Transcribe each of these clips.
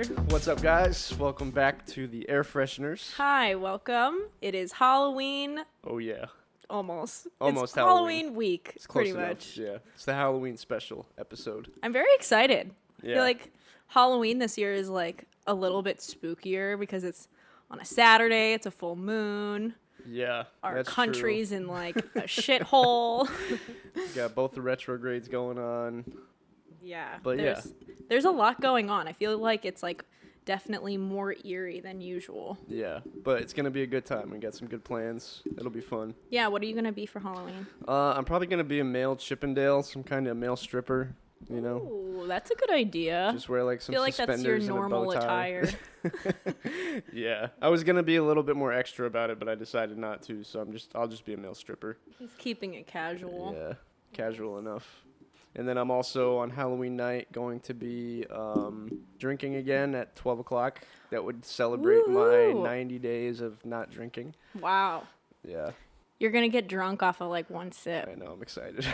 there. What's up, guys? Welcome back to the Air Fresheners. Hi, welcome. It is Halloween. Oh, yeah. Almost. Almost it's Halloween week, It's close pretty enough. much. Yeah. It's the Halloween special episode. I'm very excited. Yeah. I feel like Halloween this year is like a little bit spookier because it's on a Saturday, it's a full moon. Yeah. Our that's country's true. in like a shithole. Got both the retrogrades going on. Yeah. But there's a lot going on. I feel like it's like definitely more eerie than usual. Yeah. But it's going to be a good time. We got some good plans. It'll be fun. Yeah, what are you going to be for Halloween? I'm probably going to be a male Chippendale, some kind of male stripper, you know? Ooh, that's a good idea. Just wear like I some feel like suspenders that's your and normal a bow tie. attire. Yeah. I was going to be a little bit more extra about it, but I decided not to, so I'll just be a male stripper. He's keeping it casual. Yeah, casual enough. And then I'm also on Halloween night going to be drinking again at 12 o'clock. That would celebrate Woohoo. my 90 days of not drinking. Wow. Yeah, You're going to get drunk off of like one sip. I know. I'm excited.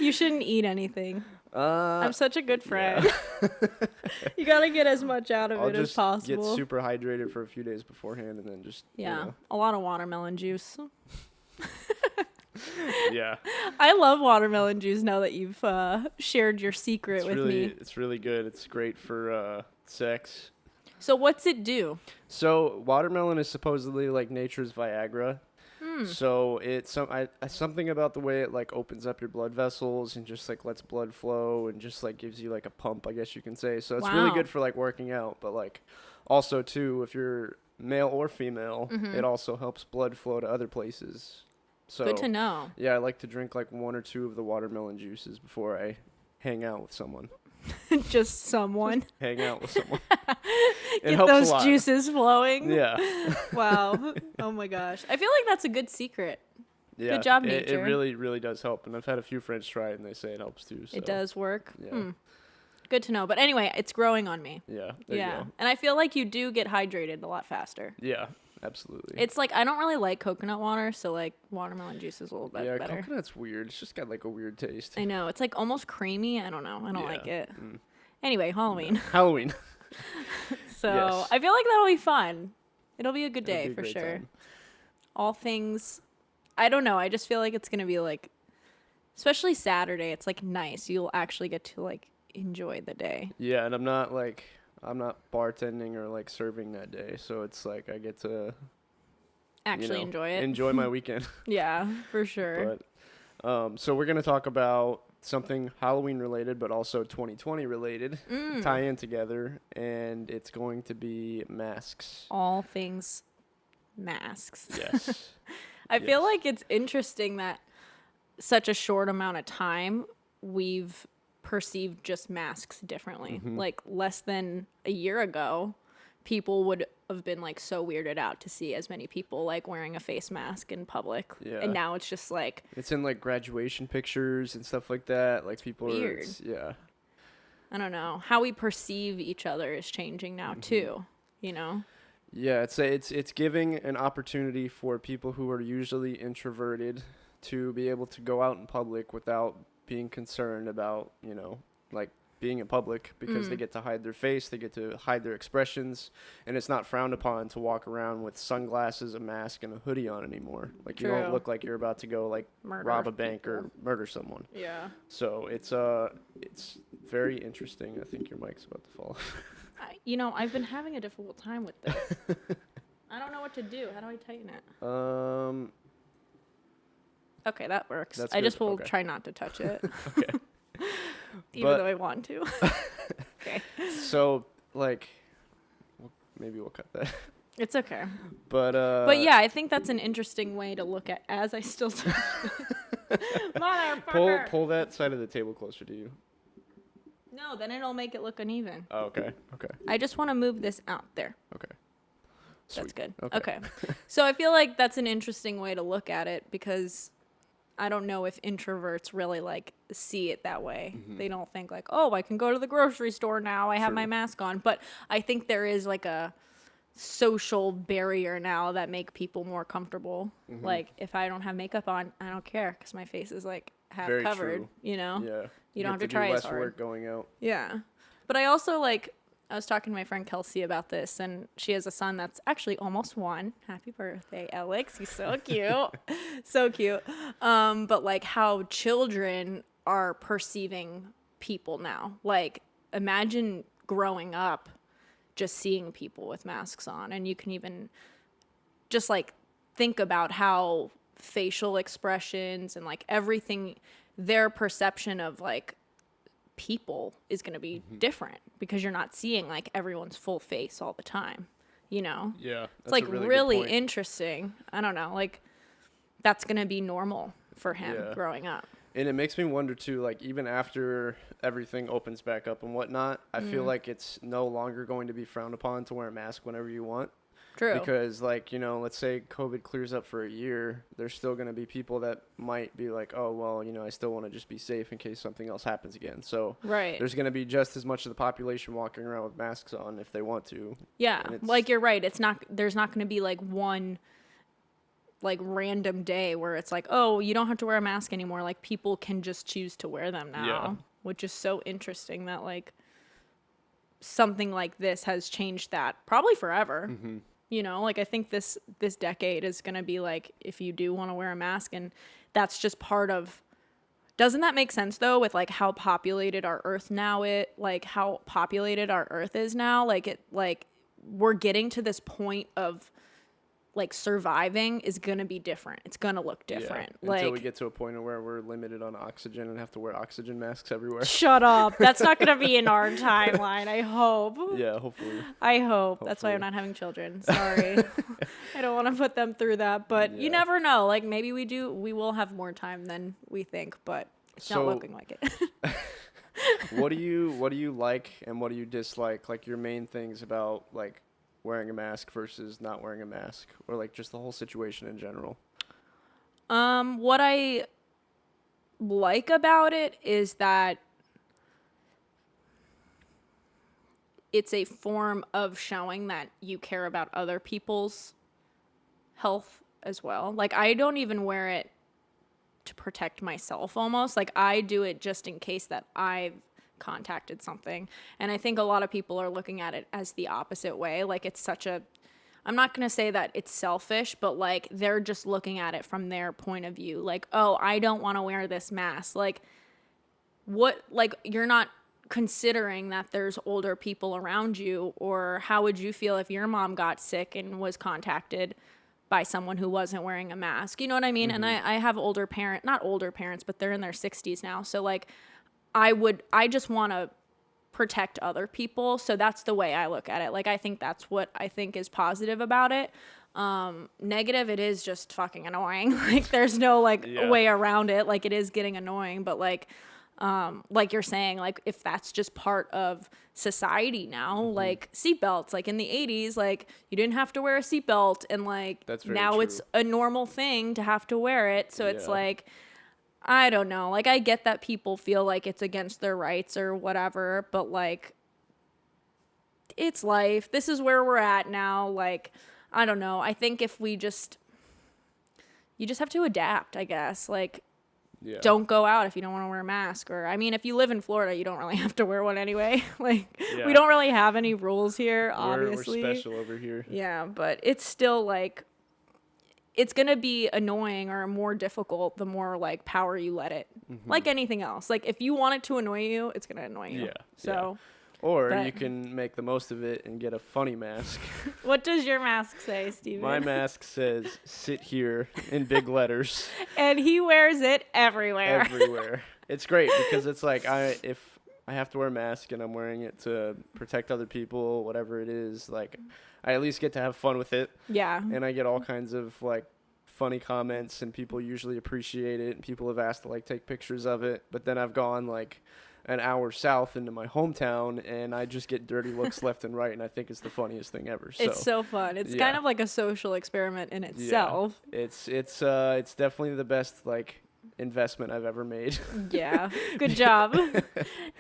You shouldn't eat anything. I'm such a good friend. Yeah. You got to get as much out of I'll it as just possible. get super hydrated for a few days beforehand and then just, Yeah, a lot of watermelon juice. Yeah. I love watermelon juice now that you've shared your secret It's with really, me. It's really good. It's great for sex. So what's it do? So watermelon is supposedly like nature's Viagra. So it's something about the way it like opens up your blood vessels and just like lets blood flow and just like gives you like a pump, I guess you can say. So it's really Wow. good for like working out, but like also too, if you're male or female, it also helps blood flow to other places. So Good to know. yeah, I like to drink like 1 or 2 of the watermelon juices before I hang out with someone. Just someone. Hang out with someone. It Get helps a those lot. juices flowing. Yeah. Wow. Oh my gosh. I feel like that's a good secret. Yeah, Good job, it nature. really, really does help. And I've had a few friends try it, and they say it helps too. So. It does work. Yeah. Good to know. But anyway, it's growing on me. Yeah, there you go. And I feel like you do get hydrated a lot faster. Yeah, absolutely. It's like I don't really like coconut water, so like watermelon juice is a little bit yeah, better. coconut's weird. It's just got like a weird taste. I know. It's like almost creamy. I don't know. I don't Yeah. like it. Anyway, Halloween. Halloween. So Yes. I feel like that'll be fun. It'll be a good It'll day be a for great sure. time. All things, I don't know. I just feel like it's going to be like, especially Saturday, it's like nice. You'll actually get to like enjoy the day. Yeah, and I'm not bartending or like serving that day, so it's like I get to Actually enjoy it. enjoy my weekend. Yeah, for sure. But so we're gonna talk about something Halloween related, but also 2020 related, tie in together, and it's going to be masks. All things masks. Yes. I feel like it's interesting that such a short amount of time we've perceived just masks differently. Like less than a year ago, people would have been like so weirded out to see as many people like wearing a face mask in public. Yeah. And now it's just like It's in like graduation pictures and stuff like that. Like people weird. Yeah. I don't know. How we perceive each other is changing now too, you know? Yeah, it's giving an opportunity for people who are usually introverted to be able to go out in public without being concerned about, like being in public because they get to hide their face, they get to hide their expressions, and it's not frowned upon to walk around with sunglasses, a mask, and a hoodie on anymore. Like you don't True. look like you're about to go like Murder rob a bank or people. murder someone. Yeah. So it's very interesting. I think your mic's about to fall. I've been having a difficult time with this. I don't know what to do. How do I tighten it? Okay, that works. That's I just good. will Okay. try not to touch it. Okay. Even But- though I want to. Okay. So like maybe we'll cut that. It's okay. But yeah, I think that's an interesting way to look at as I still touch it. Motherfucker. pull that side of the table closer to you. No, then it'll make it look uneven. Oh, okay. Okay. I just want to move this out there. Okay. That's Sweet. good. Okay. Okay. So I feel like that's an interesting way to look at it because I don't know if introverts really like see it that way. They don't think like, oh, I can go to the grocery store now. I have my True. mask on. But I think there is like a social barrier now that make people more comfortable. Like if I don't have makeup on, I don't care because my face is like half Very covered, true. you know? Yeah. You don't have get to try do as less hard. work going out. Yeah. But I also like I was talking to my friend Kelsey about this, and she has a son that's actually almost 1. Happy birthday, Alex. He's so cute. So cute. But like how children are perceiving people now. Like imagine growing up just seeing people with masks on, and you can even just like think about how facial expressions and like everything, their perception of like people is going to be different because you're not seeing like everyone's full face all the time, you know? Yeah. It's like really interesting. I don't know, like that's going to be normal for him growing up. And it makes me wonder too, like even after everything opens back up and whatnot, I feel like it's no longer going to be frowned upon to wear a mask whenever you want. True. Because like, you know, let's say COVID clears up for a year, there's still going to be people that might be like, oh, well, you know, I still want to just be safe in case something else happens again. So there's going to be just as much of the population walking around with masks on if they want to. Yeah. Like you're right. There's not going to be like one like random day where it's like, oh, you don't have to wear a mask anymore. Like people can just choose to wear them now, which is so interesting that like something like this has changed that probably forever. You know, like I think this decade is going to be like, if you do want to wear a mask, and that's just part of, doesn't that make sense though with like how populated our earth now is now? Like it, like we're getting to this point of like surviving is going to be different. It's going to look different. Yeah, until we get to a point where we're limited on oxygen and have to wear oxygen masks everywhere. Shut up. That's not going to be in our timeline, I hope. Yeah, hopefully. I hope. That's why I'm not having children. Sorry. I don't want to put them through that, but you never know. Like maybe we will have more time than we think, but it's not looking like it. What do you like and what do you dislike? Like your main things about like wearing a mask versus not wearing a mask, or like just the whole situation in general? What I like about it is that it's a form of showing that you care about other people's health as well. Like I don't even wear it to protect myself almost. Like I do it just in case that I've contacted something. And I think a lot of people are looking at it as the opposite way. Like it's such a, I'm not going to say that it's selfish, but like they're just looking at it from their point of view. Like, oh, I don't want to wear this mask. Like what, like you're not considering that there's older people around you, or how would you feel if your mom got sick and was contacted by someone who wasn't wearing a mask? You know what I mean? And I have not older parents, but they're in their 60s now. So like, I just want to protect other people. So that's the way I look at it. Like, I think that's what I think is positive about it. Negative, it is just fucking annoying. Like, there's no way around it. Like, it is getting annoying, but like you're saying, like, if that's just part of society now, like seatbelts, like in the 80s, like you didn't have to wear a seatbelt, and like now true. It's a normal thing to have to wear it. So it's like, I don't know. Like, I get that people feel like it's against their rights or whatever, but like, it's life. This is where we're at now. Like, I don't know. I think if you just have to adapt, I guess. Like, don't go out if you don't want to wear a mask. Or, I mean, if you live in Florida, you don't really have to wear one anyway. Like, we don't really have any rules here, obviously. We're special over here. Yeah, but it's still like, it's going to be annoying or more difficult the more like power you let it. Like anything else. Like if you want it to annoy you, it's going to annoy you. Yeah. So, or you can make the most of it and get a funny mask. What does your mask say, Steven? My mask says "sit here" in big letters. And he wears it everywhere. Everywhere. It's great because it's like if I have to wear a mask and I'm wearing it to protect other people, whatever it is, like I at least get to have fun with it. Yeah. And I get all kinds of like funny comments, and people usually appreciate it, and people have asked to like take pictures of it. But then I've gone like an hour south into my hometown, and I just get dirty looks left and right, and I think it's the funniest thing ever. So, it's so fun. It's kind of like a social experiment in itself. Yeah. It's definitely the best like investment I've ever made. Yeah, good job.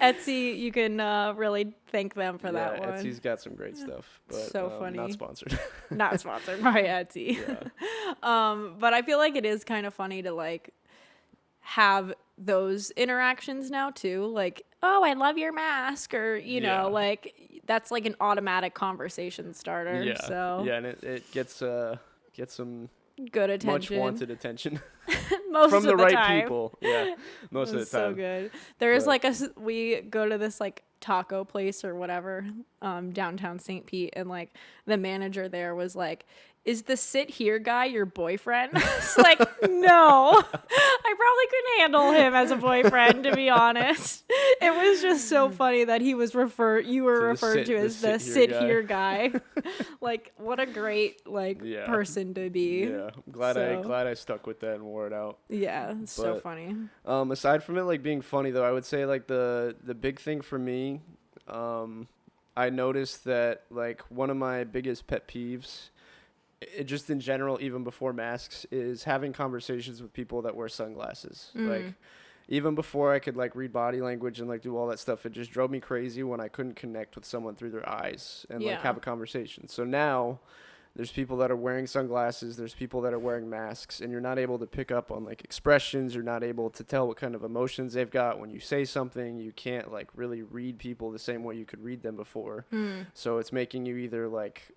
Etsy, you can really thank them for that one. Etsy's got some great stuff, but so funny. Not sponsored. Not sponsored by Etsy. Yeah. But I feel like it is kind of funny to like have those interactions now too, like, oh, I love your mask, or you know, like that's like an automatic conversation starter. Yeah. So Yeah, and it gets some good much attention. wanted attention Most from of the right time. people. Yeah, most of the time. So good. There's But- like we go to this like taco place or whatever, downtown St. Pete, and like the manager there was like, "Is the sit here guy your boyfriend?" It's like, no, I probably couldn't handle him as a boyfriend, to be honest. It was just so funny that you were referred to as the sit here guy. Like, what a great person to be. Yeah, I'm glad I stuck with that and wore it out. Yeah, it's so funny. Aside from it like being funny though, I would say like the big thing for me, I noticed that like one of my biggest pet peeves, just in general, even before masks, is having conversations with people that wear sunglasses. Like, even before I could like read body language and like do all that stuff, it just drove me crazy when I couldn't connect with someone through their eyes and like have a conversation. So now there's people that are wearing sunglasses, there's people that are wearing masks, and you're not able to pick up on like expressions, you're not able to tell what kind of emotions they've got when you say something. You can't like really read people the same way you could read them before. So it's making you either like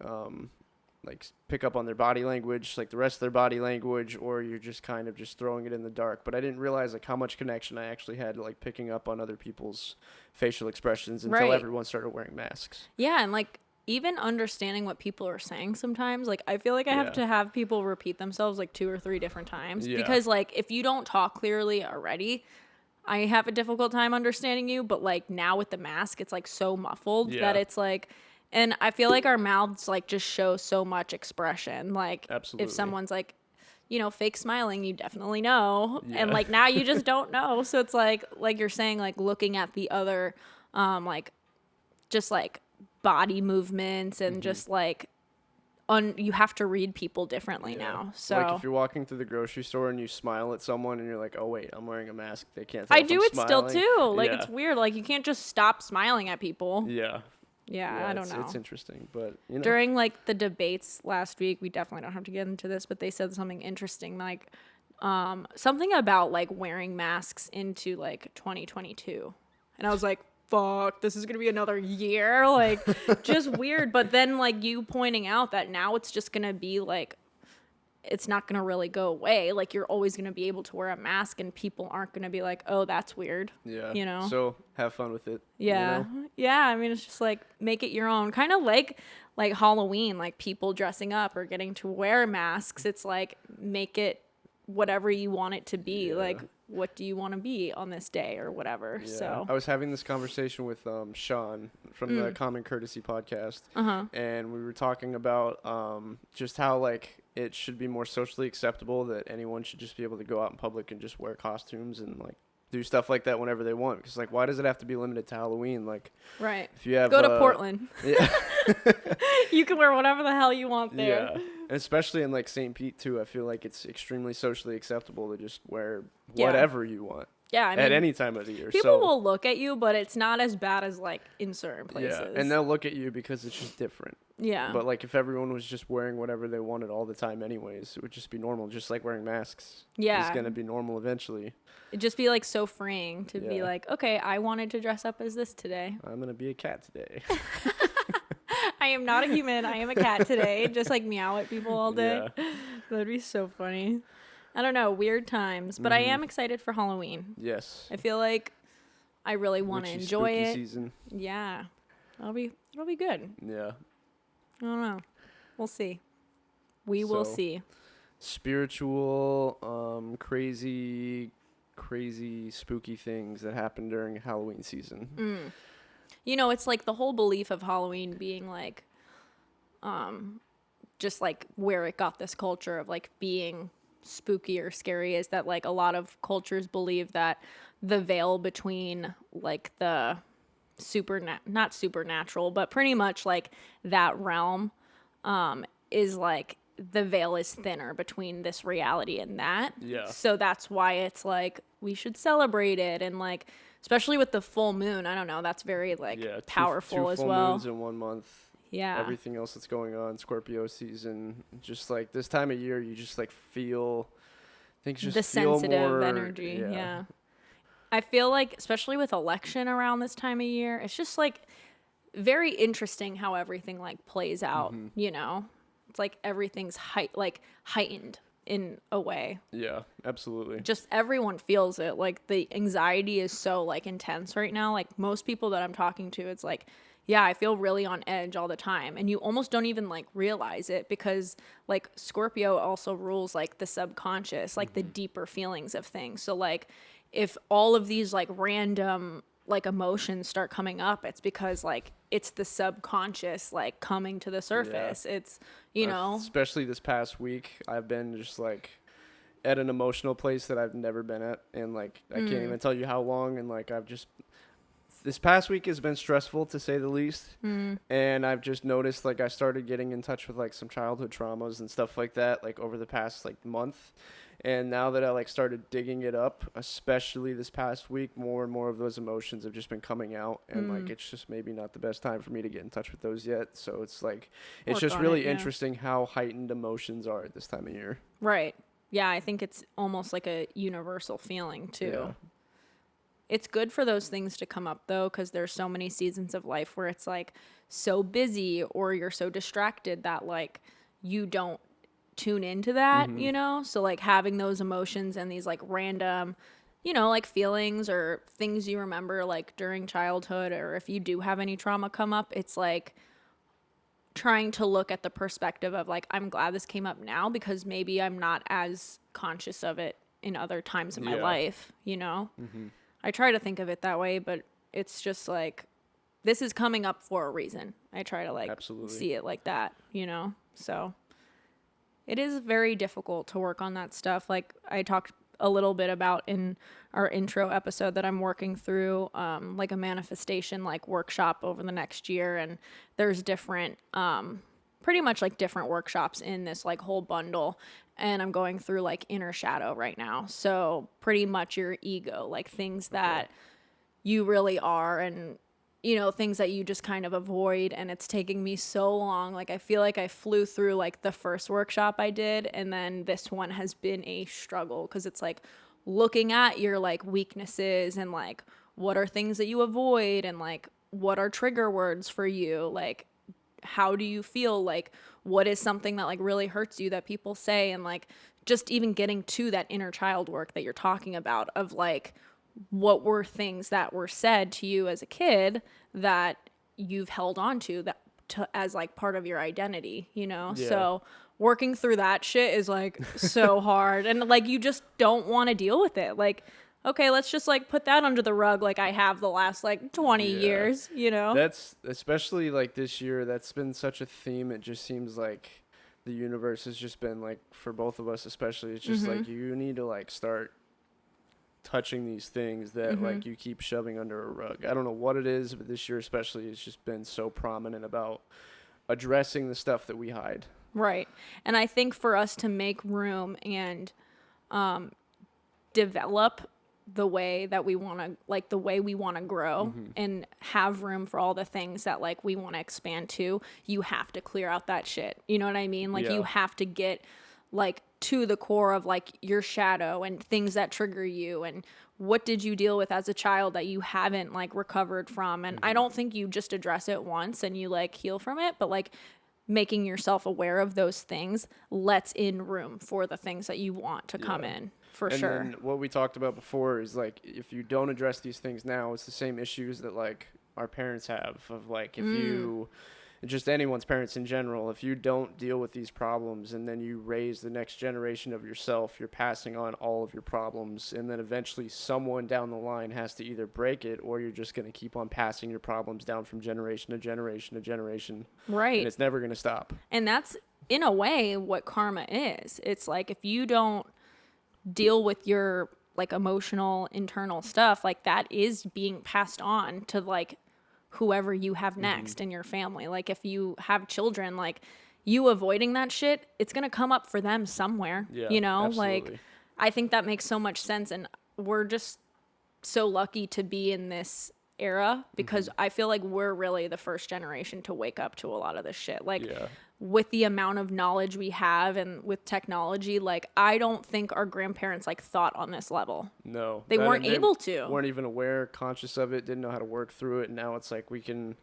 pick up on their body language, like the rest of their body language, or you're just kind of just throwing it in the dark. But I didn't realize like how much connection I actually had to like picking up on other people's facial expressions until everyone started wearing masks. Yeah, and like even understanding what people are saying sometimes, like I feel like I have to have people repeat themselves like 2 or 3 different times because like if you don't talk clearly already, I have a difficult time understanding you, but like now with the mask it's like so muffled that it's like, and I feel like our mouths like just show so much expression. Like if someone's like, fake smiling, you definitely know. And like now you just don't know. So it's like you're saying, like looking at the other just like body movements and just like you have to read people differently now. So like if you're walking through the grocery store and you smile at someone and you're like, oh wait, I'm wearing a mask, they can't tell I if do I'm it smiling. still too. Like it's weird. Like you can't just stop smiling at people. Yeah, I don't know. It's interesting, but during like the debates last week, we definitely don't have to get into this, but they said something interesting, like something about like wearing masks into like 2022, and I was like, fuck, this is gonna be another year, like just weird. But then like you pointing out that now it's just gonna be like, it's not going to really go away. Like you're always going to be able to wear a mask and people aren't going to be like, oh, that's weird. Yeah. So have fun with it. Yeah. Yeah. I mean, it's just like, make it your own, kind of like Halloween, like people dressing up or getting to wear masks. It's like, make it whatever you want it to be. Like, what do you want to be on this day or whatever? Yeah. So I was having this conversation with Sean from the Common Courtesy podcast, and we were talking about just how like it should be more socially acceptable that anyone should just be able to go out in public and just wear costumes and like do stuff like that whenever they want. Because like, why does it have to be limited to Halloween? Like, if you have go to Portland, you can wear whatever the hell you want there. Yeah, and especially in like St. Pete too. I feel like it's extremely socially acceptable to just wear whatever you want. Yeah, I mean, at any time of the year. People will look at you, but it's not as bad as like in certain places. Yeah, and they'll look at you because it's just different. Yeah. But like if everyone was just wearing whatever they wanted all the time anyways, it would just be normal, just like wearing masks. Yeah. It's going to be normal eventually. It'd just be like so freeing to be like, okay, I wanted to dress up as this today. I'm going to be a cat today. I am not a human. I am a cat today. Just like meow at people all day. Yeah. That'd be so funny. I don't know, weird times, but I am excited for Halloween. Yes. I feel like I really want to enjoy it. Season. Yeah. It'll be good. Yeah. I don't know. We'll see. We will see. Spiritual, crazy, spooky things that happen during Halloween season. You know, it's like the whole belief of Halloween being like, just like where it got this culture of like being spooky or scary is that like a lot of cultures believe that the veil between like the not supernatural, but pretty much like that realm is like the veil is thinner between this reality and that. Yeah. So that's why it's like we should celebrate it, and like especially with the full moon, I don't know, that's very like powerful two as full well. Moons in 1 month. Yeah. Everything else that's going on, Scorpio season, just like this time of year, you just like feel, I think just the feel sensitive more, energy. Yeah. I feel like, especially with election around this time of year, it's just like very interesting how everything like plays out, you know? It's like everything's heightened in a way. Yeah, absolutely. Just everyone feels it. Like the anxiety is so like intense right now. Like most people that I'm talking to, it's like, yeah, I feel really on edge all the time. And you almost don't even like realize it because like Scorpio also rules like the subconscious, like the deeper feelings of things. So like if all of these like random like emotions start coming up, it's because like it's the subconscious like coming to the surface. It's, you know, especially this past week, I've been just like at an emotional place that I've never been at, and like I can't even tell you how long. And like I've just this past week has been stressful to say the least, and I've just noticed like I started getting in touch with like some childhood traumas and stuff like that like over the past like month. And now that I like started digging it up, especially this past week, more and more of those emotions have just been coming out, and like it's just maybe not the best time for me to get in touch with those yet. So it's like it's just really interesting how heightened emotions are at this time of year. Right. Yeah, I think it's almost like a universal feeling too. Yeah. It's good for those things to come up though, because there's so many seasons of life where it's like so busy or you're so distracted that like you don't tune into that, you know? So like having those emotions and these like random, you know, like feelings or things you remember like during childhood, or if you do have any trauma come up, it's like trying to look at the perspective of like, I'm glad this came up now because maybe I'm not as conscious of it in other times in my life, you know? I try to think of it that way, but it's just like, this is coming up for a reason. I try to like see it like that, you know? So it is very difficult to work on that stuff. Like I talked a little bit about in our intro episode that I'm working through, like a manifestation like workshop over the next year. And there's different, pretty much like different workshops in this like whole bundle. And I'm going through like inner shadow right now. So pretty much your ego, like things that you really are, and you know, things that you just kind of avoid. And it's taking me so long. Like I feel like I flew through like the first workshop I did, and then this one has been a struggle because it's like looking at your like weaknesses and like what are things that you avoid, and like what are trigger words for you, like how do you feel, like what is something that like really hurts you that people say, and like just even getting to that inner child work that you're talking about of like what were things that were said to you as a kid that you've held on to that as like part of your identity, you know? So working through that shit is like so hard, and like you just don't want to deal with it. Like, okay, let's just like put that under the rug like I have the last like 20 years, you know? That's especially like this year, that's been such a theme. It just seems like the universe has just been like, for both of us especially, it's just like you need to like start touching these things that like you keep shoving under a rug. I don't know what it is, but this year especially it's just been so prominent about addressing the stuff that we hide. Right. And I think for us to make room and develop the way that we want to, like the way we want to grow and have room for all the things that like we want to expand to, you have to clear out that shit. You know what I mean? Like you have to get like to the core of like your shadow and things that trigger you, and what did you deal with as a child that you haven't like recovered from. And I don't think you just address it once and you like heal from it, but like making yourself aware of those things lets in room for the things that you want to come in, for sure. And then what we talked about before is like, if you don't address these things now, it's the same issues that like our parents have, of like if you just anyone's parents in general, if you don't deal with these problems and then you raise the next generation of yourself, you're passing on all of your problems, and then eventually someone down the line has to either break it, or you're just going to keep on passing your problems down from generation to generation to generation. Right. And it's never going to stop. And that's in a way what karma is. It's like if you don't deal with your like emotional internal stuff, like that is being passed on to like whoever you have next in your family. Like if you have children, like you avoiding that shit, it's going to come up for them somewhere, you know? Absolutely. Like I think that makes so much sense, and we're just so lucky to be in this era because I feel like we're really the first generation to wake up to a lot of this shit. Like with the amount of knowledge we have and with technology, like I don't think our grandparents like thought on this level. No. They weren't able to. Weren't even aware, conscious of it, didn't know how to work through it. And now it's like we can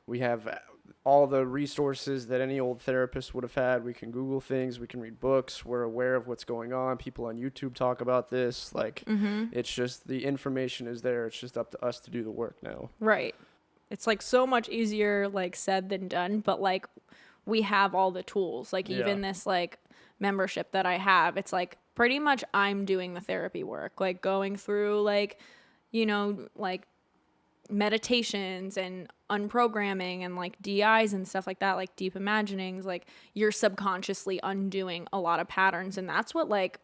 We have all the resources that any old therapist would have had. We can Google things. We can read books. We're aware of what's going on. People on YouTube talk about this. Like, it's just the information is there. It's just up to us to do the work now. Right. It's like so much easier like said than done, but like we have all the tools. Like even this like membership that I have, it's like pretty much I'm doing the therapy work, like going through like, you know, like meditations and unprogramming and like DIs and stuff like that, like deep imaginings. Like you're subconsciously undoing a lot of patterns, and that's what like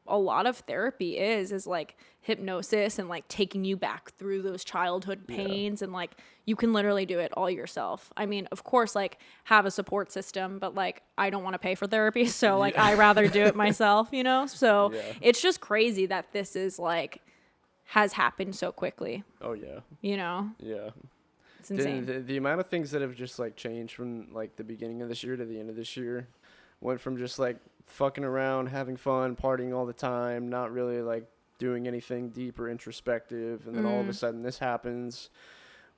a lot of therapy is like hypnosis and like taking you back through those childhood pains. And like you can literally do it all yourself. I mean, of course, like have a support system, but like I don't want to pay for therapy, so like I rather do it myself, you know. So it's just crazy that this is like has happened so quickly. Oh yeah. You know. Yeah. It's insane. The amount of things that have just like changed from like the beginning of this year to the end of this year went from just like fucking around, having fun, partying all the time, not really like doing anything deep or introspective, and then all of a sudden this happens.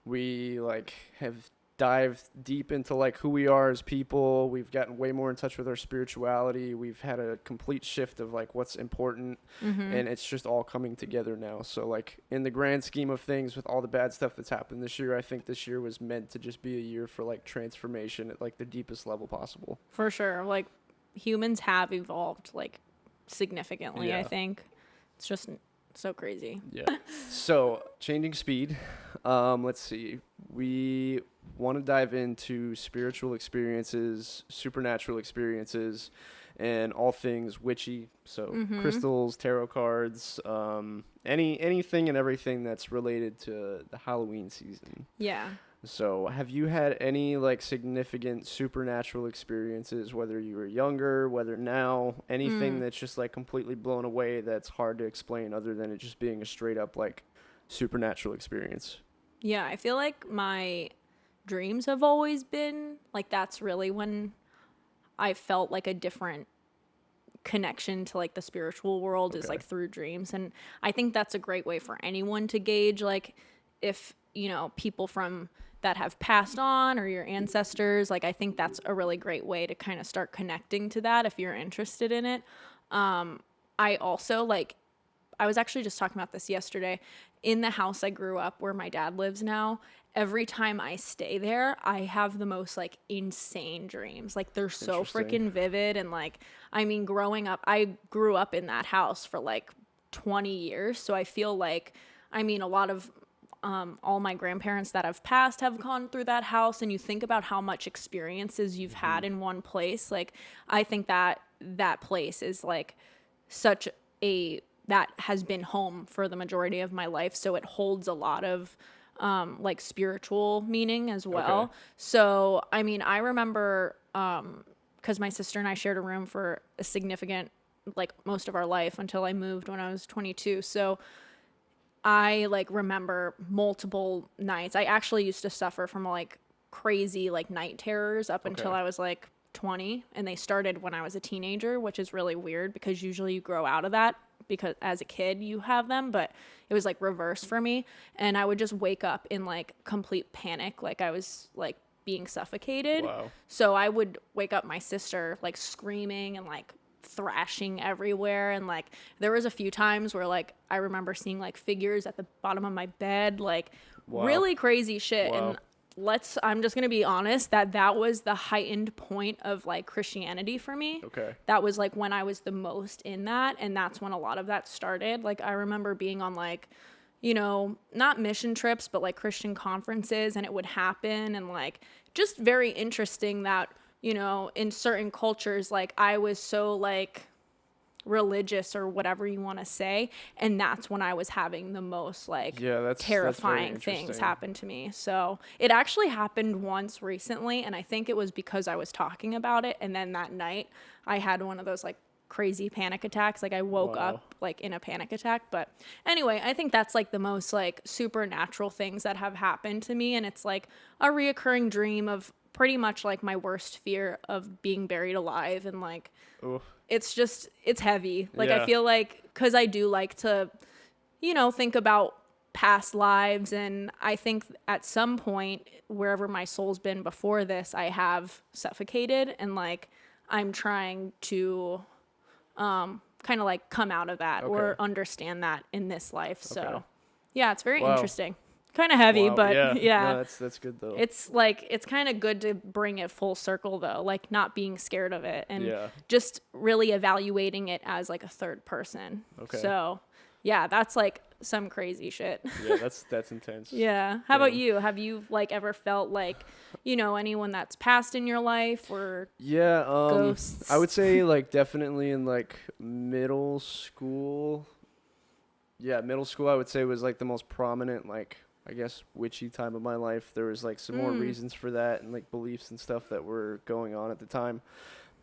We like have dived deep into like who we are as people. We've gotten way more in touch with our spirituality. We've had a complete shift of like what's important, and it's just all coming together now. So like in the grand scheme of things, with all the bad stuff that's happened this year, I think this year was meant to just be a year for like transformation at like the deepest level possible. For sure. Like humans have evolved like significantly. I think it's just so crazy. So changing speed, let's see, we want to dive into spiritual experiences, supernatural experiences, and all things witchy. So crystals, tarot cards, anything and everything that's related to the Halloween season. So have you had any like significant supernatural experiences, whether you were younger, whether now, anything that's just like completely blown away that's hard to explain other than it just being a straight up like supernatural experience? Yeah, I feel like my dreams have always been like, that's really when I felt like a different connection to like the spiritual world is like through dreams. And I think that's a great way for anyone to gauge like if, you know, people from that have passed on or your ancestors, like I think that's a really great way to kind of start connecting to that if you're interested in it. I also like, I was actually just talking about this yesterday. In the house I grew up where my dad lives now, every time I stay there, I have the most like insane dreams. Like they're so freaking vivid. And like, I mean, growing up, I grew up in that house for like 20 years. So I feel like, I mean, a lot of all my grandparents that have passed have gone through that house, and you think about how much experiences you've had in one place. Like I think that that place is like such a, that has been home for the majority of my life. So it holds a lot of like spiritual meaning as well. So, I mean, I remember, cause my sister and I shared a room for a significant, like most of our life until I moved when I was 22. So I like remember multiple nights. I actually used to suffer from like crazy like night terrors up until I was like 20, and they started when I was a teenager, which is really weird because usually you grow out of that because as a kid you have them, but it was like reverse for me. And I would just wake up in like complete panic, like I was like being suffocated. So I would wake up my sister like screaming and like thrashing everywhere. And like there was a few times where like I remember seeing like figures at the bottom of my bed, like really crazy shit. And I'm just gonna be honest, that was the heightened point of like Christianity for me. That was like when I was the most in that, and that's when a lot of that started. Like I remember being on like, you know, not mission trips, but like Christian conferences, and it would happen. And like just very interesting that, you know, in certain cultures, like I was so like religious or whatever you want to say, and that's when I was having the most like terrifying things happen to me. So it actually happened once recently, and I think it was because I was talking about it, and then that night I had one of those like crazy panic attacks. Like I woke up like in a panic attack. But anyway, I think that's like the most like supernatural things that have happened to me, and it's like a reoccurring dream of pretty much like my worst fear of being buried alive. And like it's just, it's heavy. Like I feel like, because I do like to, you know, think about past lives, and I think at some point wherever my soul's been before this, I have suffocated, and like I'm trying to kind of like come out of that or understand that in this life. So yeah, it's very interesting. Kind of heavy, but yeah. No, that's good though. It's like, it's kind of good to bring it full circle though, like not being scared of it and just really evaluating it as like a third person. Okay. So yeah, that's like some crazy shit. Yeah, that's intense. Yeah. How about you? Have you like ever felt like, you know, anyone that's passed in your life or ghosts? I would say like definitely in like middle school. Yeah, middle school I would say was like the most prominent, like I guess witchy time of my life. There was like some more reasons for that and like beliefs and stuff that were going on at the time.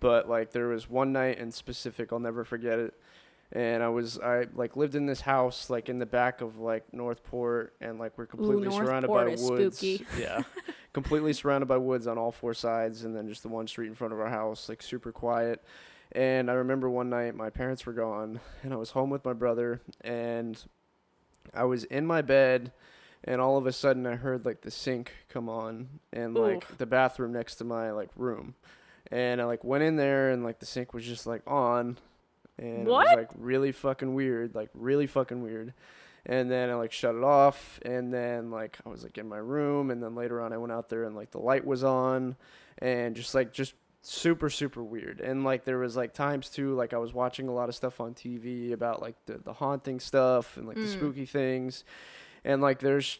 But like there was one night in specific, I'll never forget it. And I like lived in this house like in the back of like Northport, and like we're completely surrounded by woods. Spooky. Yeah. Completely surrounded by woods on all four sides, and then just the one street in front of our house, like super quiet. And I remember one night my parents were gone and I was home with my brother, and I was in my bed, and all of a sudden I heard like the sink come on and like the bathroom next to my like room. And I like went in there, and like the sink was just like on, and it was like really fucking weird. And then I like shut it off, and then like I was like in my room, and then later on I went out there and like the light was on, and just super, super weird. And like there was like times too, like I was watching a lot of stuff on TV about like the haunting stuff and like the spooky things. And like there's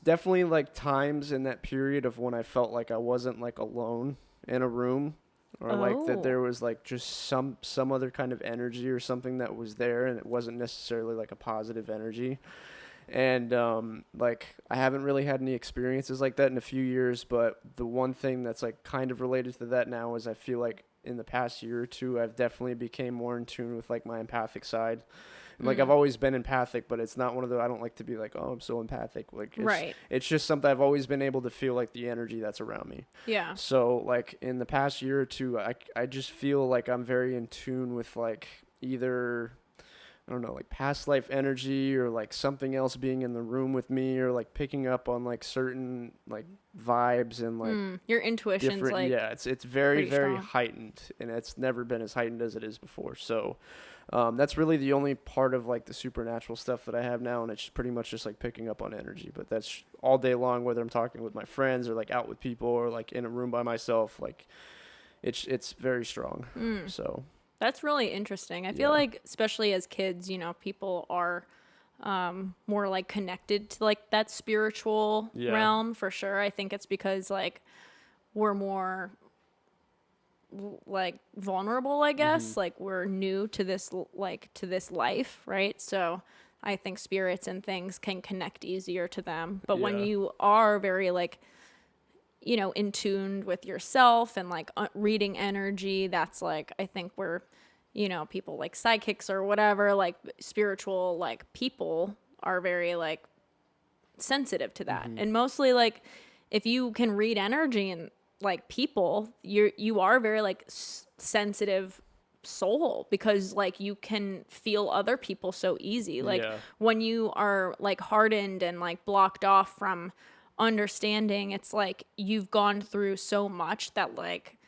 definitely like times in that period of when I felt like I wasn't like alone in a room, or like that there was like just some other kind of energy or something that was there, and it wasn't necessarily like a positive energy. And like I haven't really had any experiences like that in a few years, but the one thing that's like kind of related to that now is I feel like in the past year or two I've definitely became more in tune with like my empathic side. And, like I've always been empathic, but it's not one of the, I don't like to be like, oh, I'm so empathic. Like it's just something I've always been able to feel like the energy that's around me. Yeah. So like in the past year or two, I just feel like I'm very in tune with like either, I don't know, like past life energy, or like something else being in the room with me, or like picking up on like certain like vibes and like your intuition's like, yeah, it's very, very heightened, and it's never been as heightened as it is before. So that's really the only part of like the supernatural stuff that I have now, and it's pretty much just like picking up on energy. But that's all day long, whether I'm talking with my friends or like out with people or like in a room by myself. Like it's very strong. So that's really interesting. I feel like especially as kids, you know, people are more like connected to like that spiritual realm for sure. I think it's because like we're more like vulnerable, I guess. Like we're new to this, like to this life, right? So I think spirits and things can connect easier to them. But when you are very like, you know, in tune with yourself and like reading energy, that's like, I think we're, you know, people like psychics or whatever, like spiritual like people are very like sensitive to that. And mostly like if you can read energy and like people, you are very like sensitive soul, because like you can feel other people so easy. Like when you are like hardened and like blocked off from understanding, it's like you've gone through so much that like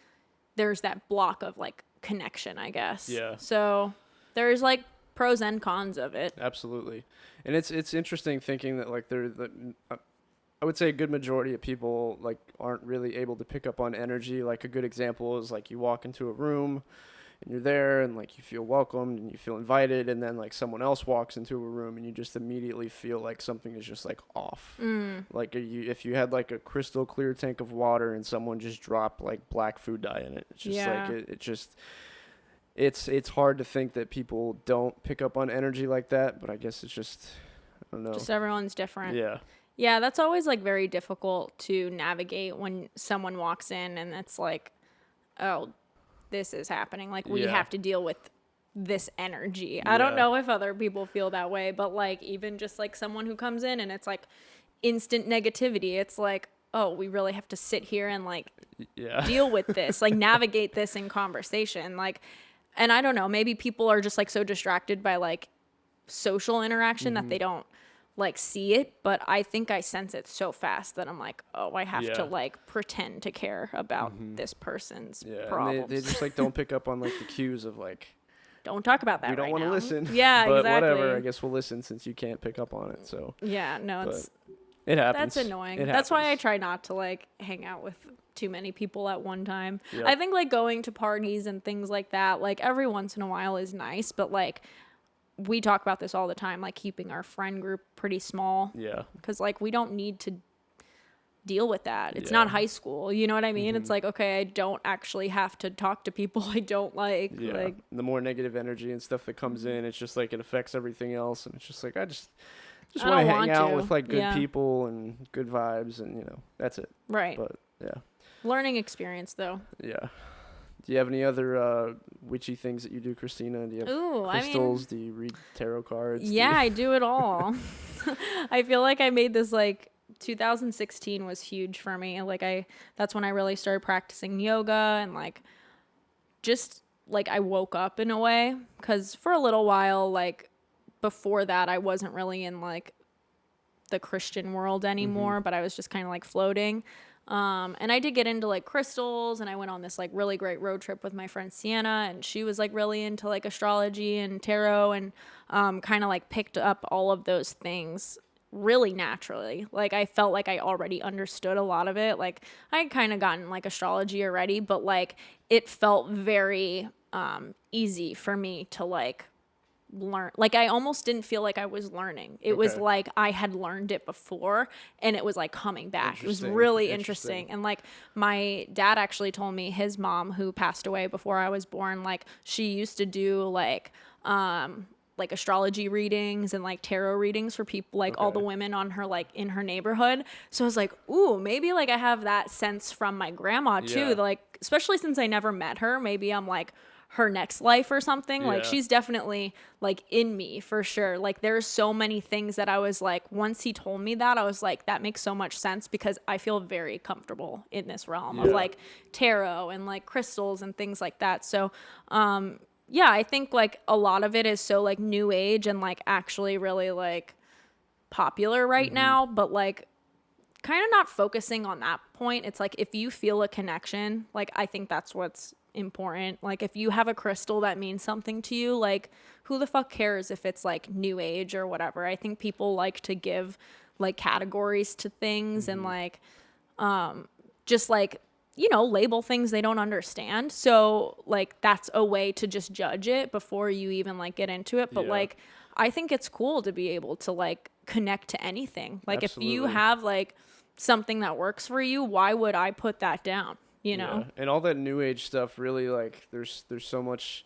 there's that block of like connection, I guess. So there's like pros and cons of it. Absolutely. And it's interesting thinking that like I would say a good majority of people like aren't really able to pick up on energy. Like a good example is like you walk into a room and you're there and like you feel welcomed and you feel invited, and then like someone else walks into a room and you just immediately feel like something is just like off. Like if you had like a crystal clear tank of water and someone just dropped like black food dye in it, it's just like it just it's hard to think that people don't pick up on energy like that, but I guess it's just, I don't know. Just everyone's different. Yeah. Yeah, that's always like very difficult to navigate when someone walks in and it's like, oh, this is happening. Like we have to deal with this energy. I don't know if other people feel that way, but like even just like someone who comes in and it's like instant negativity, it's like, oh, we really have to sit here and like deal with this, like navigate this in conversation. Like, and I don't know, maybe people are just like so distracted by like social interaction that they don't like see it, but I think I sense it so fast that I'm like, oh, I have to Yeah. like pretend to care about this person's Yeah, and problems. they just like don't pick up on like the cues of like Don't talk about that we don't right want to now. listen. Yeah, but exactly. whatever. I guess we'll listen since you can't pick up on it. So Yeah, no, but it's it happens. that's annoying. It That's why I happens. try not to like hang out with too many people at one time. Yep. I think like going to parties and things like that, like every once in a while is nice, but like we talk about this all the time, like keeping our friend group pretty small Yeah. because like we don't need to deal with that. It's Yeah. not high school. You know what I mean? It's like, okay, I don't actually have to talk to people I don't like. Yeah. Like, The more negative energy and stuff that comes in, it's just like it affects everything else, and it's just like I just I want don't to hang want out to. with like good Yeah. people and good vibes, and that's it. right. But yeah. Learning experience though. Yeah. Do you have any other witchy things that you do, Christina? Do you have Ooh, crystals? Do you read tarot cards? Yeah, I do it all. I feel like I made this like 2016 was huge for me. Like that's when I really started practicing yoga and like just like I woke up in a way cuz for a little while like before that I wasn't really in like the Christian world anymore, but I was just kind of like floating. And I did get into like crystals and I went on this like really great road trip with my friend Sienna and she was like really into like astrology and tarot and kind of like picked up all of those things really naturally. Like I felt like I already understood a lot of it. Like I had kind of gotten like astrology already, but like it felt very easy for me to like learn. Like I almost didn't feel like I was learning. It was Okay. like I had learned it before and it was like coming back. It was Interesting. really interesting. And like my dad actually told me his mom who passed away before I was born, like she used to do like astrology readings and like tarot readings for people, like all the Okay. women on her like in her neighborhood. So I was like, ooh, maybe like I have that sense from my grandma too. Yeah. Like especially since I never met her, maybe I'm like her next life or something. Like Yeah. she's definitely like in me for sure. Like there's so many things that I was like, once he told me that, I was like, that makes so much sense because I feel very comfortable in this realm of Yeah. like tarot and like crystals and things like that. So yeah, I think like a lot of it is so like new age and like actually really like popular right now, but like kind of not focusing on that point. It's like if you feel a connection, like I think that's what's important. Like if you have a crystal that means something to you, like who the fuck cares if it's like new age or whatever. I think people like to give like categories to things and like just like label things they don't understand. So like that's a way to just judge it before you even like get into it. But Yeah. like I think it's cool to be able to like connect to anything. Like if you Absolutely. have like something that works for you, why would I put that down? You know? Yeah. And all that new age stuff really like there's so much,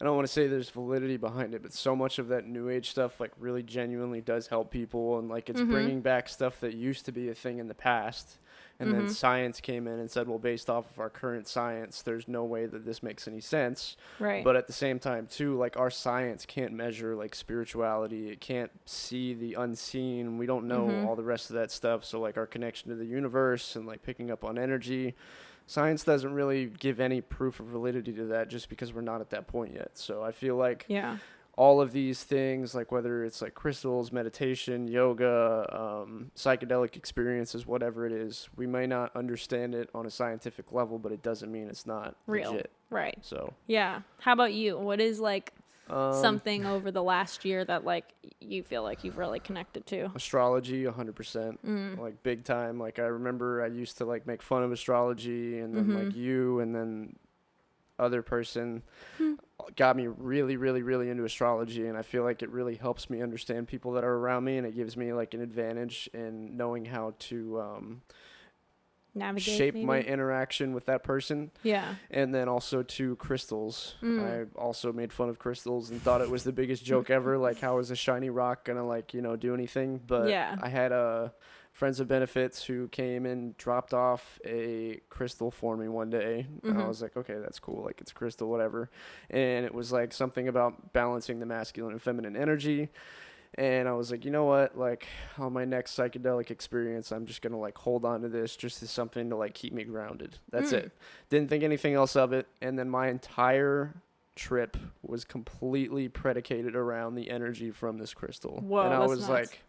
I don't want to say there's validity behind it, but so much of that new age stuff like really genuinely does help people, and like it's bringing back stuff that used to be a thing in the past. And then science came in and said, well, based off of our current science, there's no way that this makes any sense. Right. But at the same time, too, like our science can't measure like spirituality. It can't see the unseen. We don't know all the rest of that stuff. So like our connection to the universe and like picking up on energy, science doesn't really give any proof of validity to that just because we're not at that point yet. So I feel like yeah. all of these things, like whether it's like crystals, meditation, yoga, psychedelic experiences, whatever it is, we may not understand it on a scientific level, but it doesn't mean it's not Real. legit. Right. So Yeah. How about you? What is like something over the last year that like you feel like you've really connected to? astrology, 100%, like big time. Like I remember I used to like make fun of astrology, and then like you, and then other person got me really, really, really into astrology, and I feel like it really helps me understand people that are around me, and it gives me like an advantage in knowing how to Navigate shape maybe? my interaction with that person. Yeah. And then also to crystals. I also made fun of crystals and thought it was the biggest joke ever. Like, how is a shiny rock gonna like do anything? But Yeah. I had friends of benefits who came and dropped off a crystal for me one day. And I was like, okay, that's cool. Like, it's a crystal, whatever. And it was like something about balancing the masculine and feminine energy. And I was like, you know what? Like, on my next psychedelic experience, I'm just going to like hold on to this just as something to like keep me grounded. That's it. Didn't think anything else of it. And then my entire trip was completely predicated around the energy from this crystal. Whoa, and I that's was nuts. like,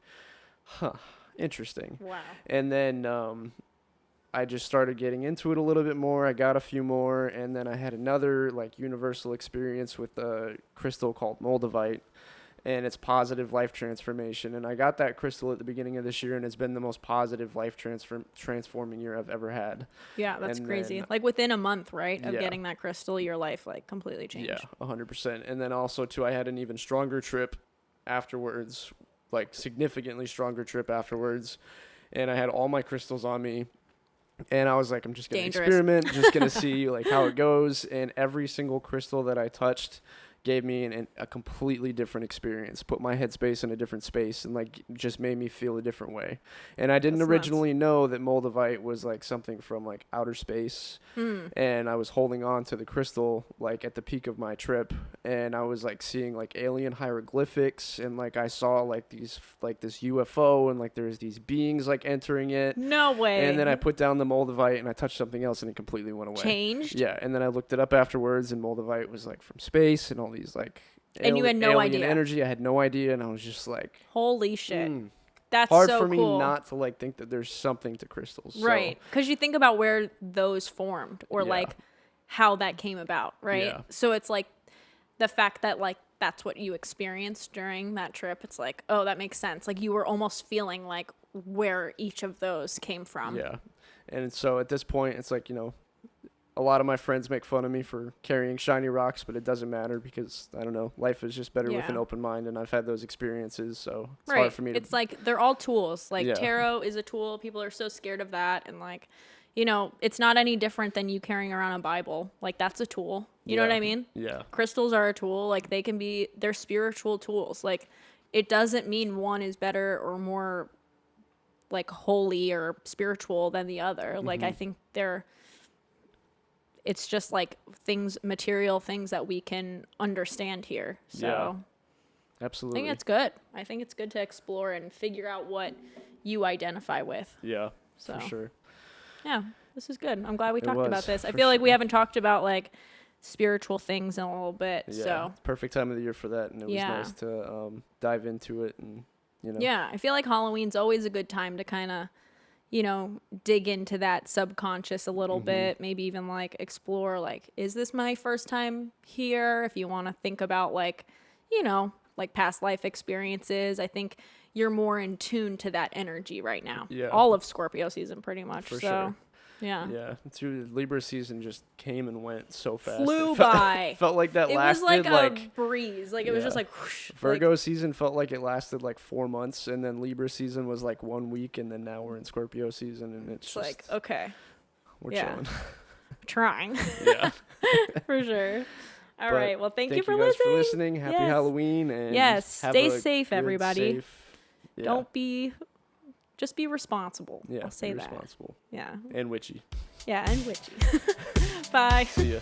huh, interesting. Wow. And then I just started getting into it a little bit more. I got a few more, and then I had another like universal experience with a crystal called Moldavite, and it's positive life transformation. And I got that crystal at the beginning of this year, and it's been the most positive life transforming year I've ever had. Yeah, that's And crazy. then- Like within a month, right, of Yeah. getting that crystal, your life like completely changed. Yeah, 100%. And then also too, I had an even stronger trip afterwards, like significantly stronger trip afterwards, and I had all my crystals on me. And I was like, I'm just going to Dangerous. experiment, just going to see like how it goes. And every single crystal that I touched gave me a completely different experience, put my headspace in a different space, and like just made me feel a different way. And I didn't That's originally know that Moldavite was like something from like outer space. And I was holding on to the crystal like at the peak of my trip, and I was like seeing like alien hieroglyphics, and like I saw like these like this UFO, and like there's these beings like entering it. No way. And then I put down the Moldavite and I touched something else and it completely went away. Changed? Yeah, and then I looked it up afterwards, and Moldavite was like from space and all these like And you had no alien idea. energy. I had no idea, and I was just like, Holy shit. mm. That's hard so for me cool. not to like think that there's something to crystals. So, Right. Because you think about where those formed or Yeah. like how that came about, right? Yeah. So it's like the fact that like that's what you experienced during that trip. It's like, oh, that makes sense. Like you were almost feeling like where each of those came from. Yeah. And so at this point, it's like, you know, a lot of my friends make fun of me for carrying shiny rocks, but it doesn't matter because, I don't know, life is just better with Yeah. an open mind, and I've had those experiences, so it's Right. hard for me to... It's like they're all tools. Like Yeah. tarot is a tool. People are so scared of that. And like, you know, it's not any different than you carrying around a Bible. Like that's a tool. You know what Yeah. I mean? Yeah. Crystals are a tool. Like they're spiritual tools. Like it doesn't mean one is better or more like holy or spiritual than the other. Like I think it's just like material things that we can understand here. So Yeah. I Absolutely. think it's good. I think it's good to explore and figure out what you identify with. Yeah, So for sure. yeah, this is good. I'm glad we It talked was, about this. I for feel like we sure. haven't talked about like spiritual things in a little bit. Yeah, So perfect time of the year for that, and it was Yeah. nice to dive into it, and you know. yeah, I feel like Halloween's always a good time to kind of, you know, dig into that subconscious a little bit, maybe even like explore like, is this my first time here? If you want to think about like, you know, like past life experiences, I think you're more in tune to that energy right now. Yeah. All of Scorpio season pretty much. For so sure. yeah. Yeah, Libra season just came and went so fast. Flew It felt, by. felt like that It lasted was like like a breeze. Like it was Yeah. just like whoosh, Virgo like, season felt like it lasted like 4 months, and then Libra season was like 1 week, and then now we're in Scorpio season, and it's it's just like okay, we're yeah. chilling. trying Yeah. for sure. All But right. Well, thank you for guys listening. for listening. Happy Yes. Halloween, and Yes, have stay a safe, good, everybody. safe- yeah. Just be responsible. Yeah, I'll say be that. responsible Yeah. and witchy. Yeah, and witchy. Bye. See ya.